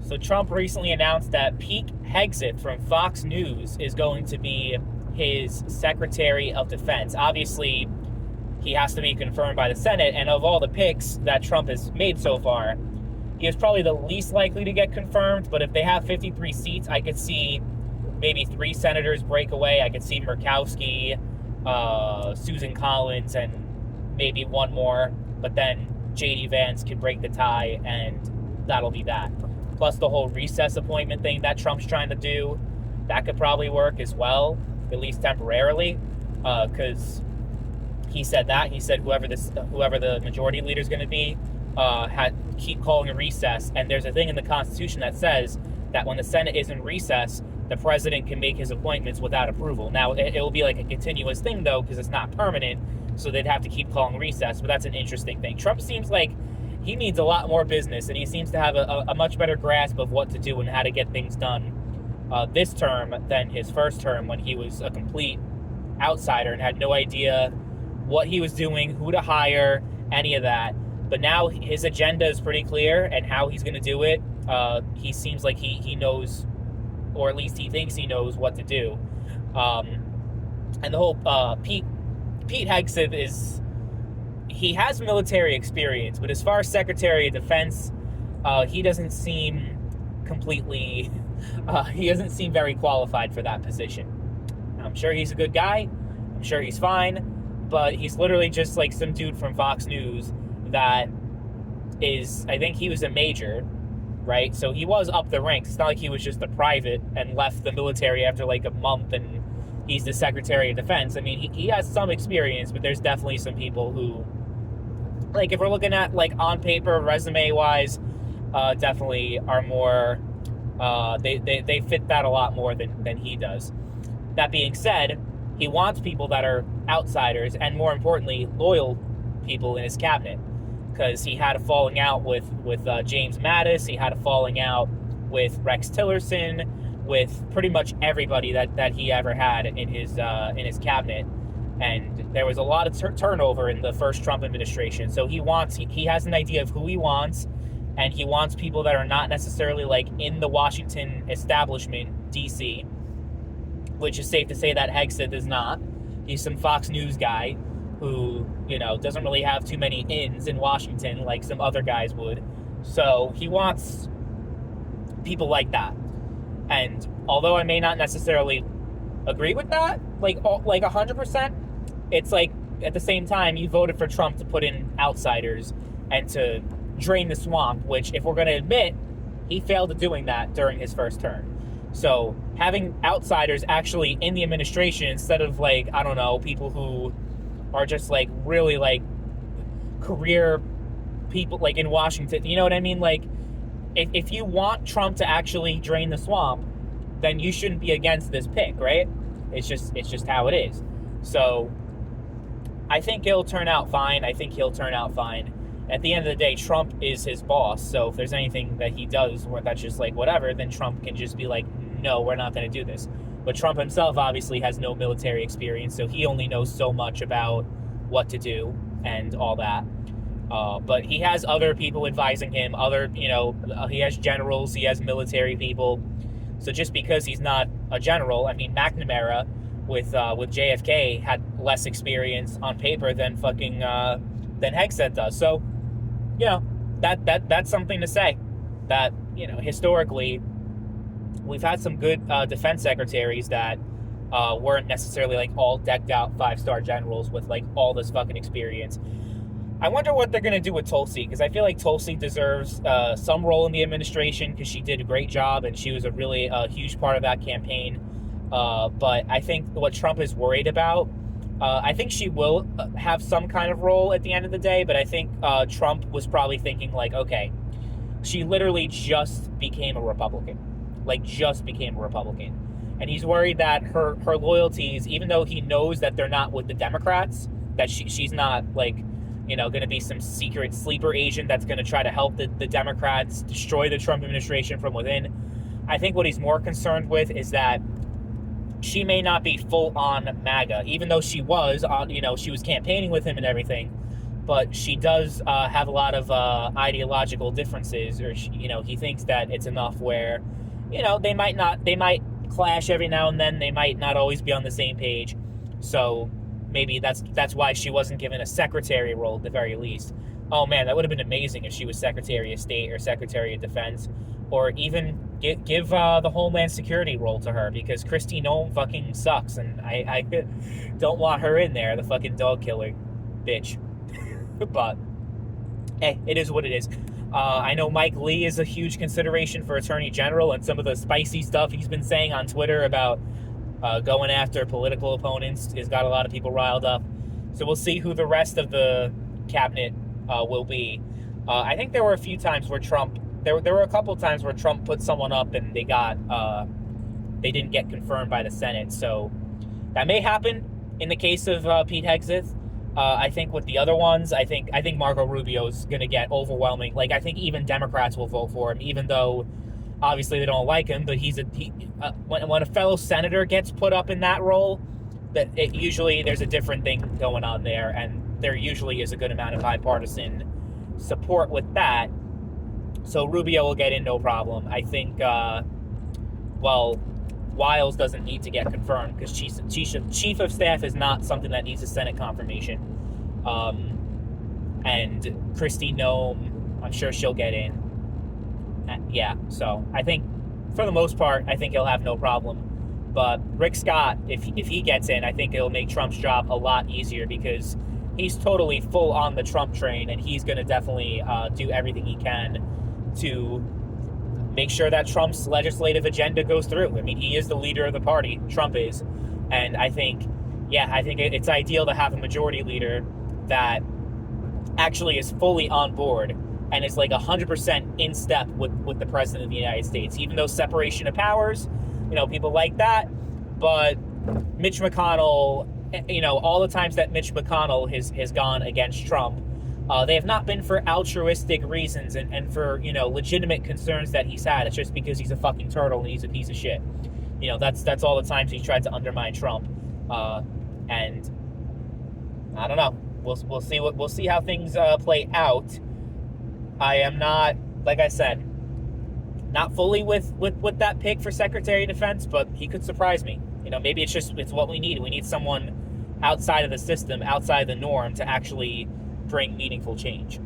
So Trump recently announced that Pete Hegseth from Fox News is going to be his Secretary of Defense. Obviously, he has to be confirmed by the Senate, and of all the picks that Trump has made so far, he is probably the least likely to get confirmed. But if they have 53 seats, I could see maybe 3 senators break away. I could see Murkowski, Susan Collins, and maybe one more. But then J.D. Vance could break the tie, and that'll be that. Plus the whole recess appointment thing that Trump's trying to do, that could probably work as well, at least temporarily, because he said that. He said whoever the majority leader is going to be, keep calling a recess. And there's a thing in the Constitution that says that when the Senate is in recess, the president can make his appointments without approval. Now, it will be like a continuous thing, though, because it's not permanent, so they'd have to keep calling recess. But that's an interesting thing. Trump seems like he needs a lot more business, and he seems to have a much better grasp of what to do and how to get things done this term than his first term, when he was a complete outsider and had no idea what he was doing, who to hire, any of that. But now his agenda is pretty clear, and how he's going to do it, he seems like he knows, or at least he thinks he knows what to do. And the whole Pete Hegseth he has military experience, but as far as Secretary of Defense, he doesn't seem completely, he doesn't seem very qualified for that position. I'm sure he's a good guy. I'm sure he's fine, but he's literally just like some dude from Fox News that is, I think he was a major, right? So he was up the ranks. It's not like he was just a private and left the military after like a month and he's the Secretary of Defense. I mean, he has some experience, but there's definitely some people who, like, if we're looking at, like, on paper, resume-wise, definitely are more, they fit that a lot more than he does. That being said, he wants people that are outsiders and, more importantly, loyal people in his cabinet, because he had a falling out with James Mattis. He had a falling out with Rex Tillerson, with pretty much everybody that he ever had in his cabinet. And there was a lot of turnover in the first Trump administration. So he has an idea of who he wants, and he wants people that are not necessarily like in the Washington establishment, D.C., which is safe to say that Hegseth is not. He's some Fox News guy who, doesn't really have too many ins in Washington like some other guys would. So he wants people like that. And although I may not necessarily agree with that, like 100%, it's like at the same time you voted for Trump to put in outsiders and to drain the swamp, which, if we're going to admit, he failed at doing that during his first term. So having outsiders actually in the administration instead of, like, I don't know, people who are just like really like career people like in Washington, you know what I mean? Like, if you want Trump to actually drain the swamp, then you shouldn't be against this pick, right? It's just how it is. So I think it'll turn out fine. At the end of the day, Trump is his boss. So if there's anything that he does where that's just like whatever, then Trump can just be like, no, we're not going to do this. But Trump himself obviously has no military experience, so he only knows so much about what to do and all that. But he has other people advising him, he has generals, he has military people. So just because he's not a general, I mean, McNamara with JFK had less experience on paper than than Hegseth does. So, that's something to say. That, historically, we've had some good defense secretaries that weren't necessarily like all decked out 5-star generals with like all this fucking experience. I wonder what they're going to do with Tulsi, because I feel like Tulsi deserves some role in the administration because she did a great job and she was a really huge part of that campaign. But I think what Trump is worried about, I think she will have some kind of role at the end of the day, but I think Trump was probably thinking like, okay, she literally just became a Republican. And he's worried that her loyalties, even though he knows that they're not with the Democrats, that she's not like, going to be some secret sleeper agent that's going to try to help the Democrats destroy the Trump administration from within. I think what he's more concerned with is that she may not be full on MAGA, even though she was on, she was campaigning with him and everything. but she does have a lot of ideological differences, or he thinks that it's enough where, they might clash every now and then. They might not always be on the same page. So maybe that's why she wasn't given a secretary role at the very least. Oh man, that would have been amazing if she was Secretary of State or Secretary of Defense, or even give the Homeland Security role to her, because Kristi Noem fucking sucks, and I don't want her in there, the fucking dog killer bitch. But hey, it is what it is. I know Mike Lee is a huge consideration for Attorney General, and some of the spicy stuff he's been saying on Twitter about going after political opponents has got a lot of people riled up. So we'll see who the rest of the cabinet will be. I think there were a few times where there were a couple times where Trump put someone up and they didn't get confirmed by the Senate. So that may happen in the case of Pete Hegseth. I think with the other ones, I think Marco Rubio's going to get overwhelming. Like, I think even Democrats will vote for him, even though obviously they don't like him. But when a fellow senator gets put up in that role, usually there's a different thing going on there, and there usually is a good amount of bipartisan support with that. So Rubio will get in no problem. I think, Wiles doesn't need to get confirmed because chief of staff is not something that needs a Senate confirmation. And Kristi Noem, I'm sure she'll get in. Yeah, so I think for the most part, I think he'll have no problem. But Rick Scott, if he gets in, I think it'll make Trump's job a lot easier, because he's totally full on the Trump train, and he's going to definitely do everything he can to make sure that Trump's legislative agenda goes through. I mean, he is the leader of the party, Trump is. And I think it's ideal to have a majority leader that actually is fully on board and is like 100% in step with the president of the United States, even though separation of powers, people like that. But Mitch McConnell, all the times that Mitch McConnell has gone against Trump, they have not been for altruistic reasons and for, legitimate concerns that he's had. It's just because he's a fucking turtle and he's a piece of shit. That's all the times he's tried to undermine Trump. And I don't know. We'll see how things play out. I am not, like I said, not fully with that pick for Secretary of Defense, but he could surprise me. Maybe it's what we need. We need someone outside of the system, outside the norm, to actually bring meaningful change.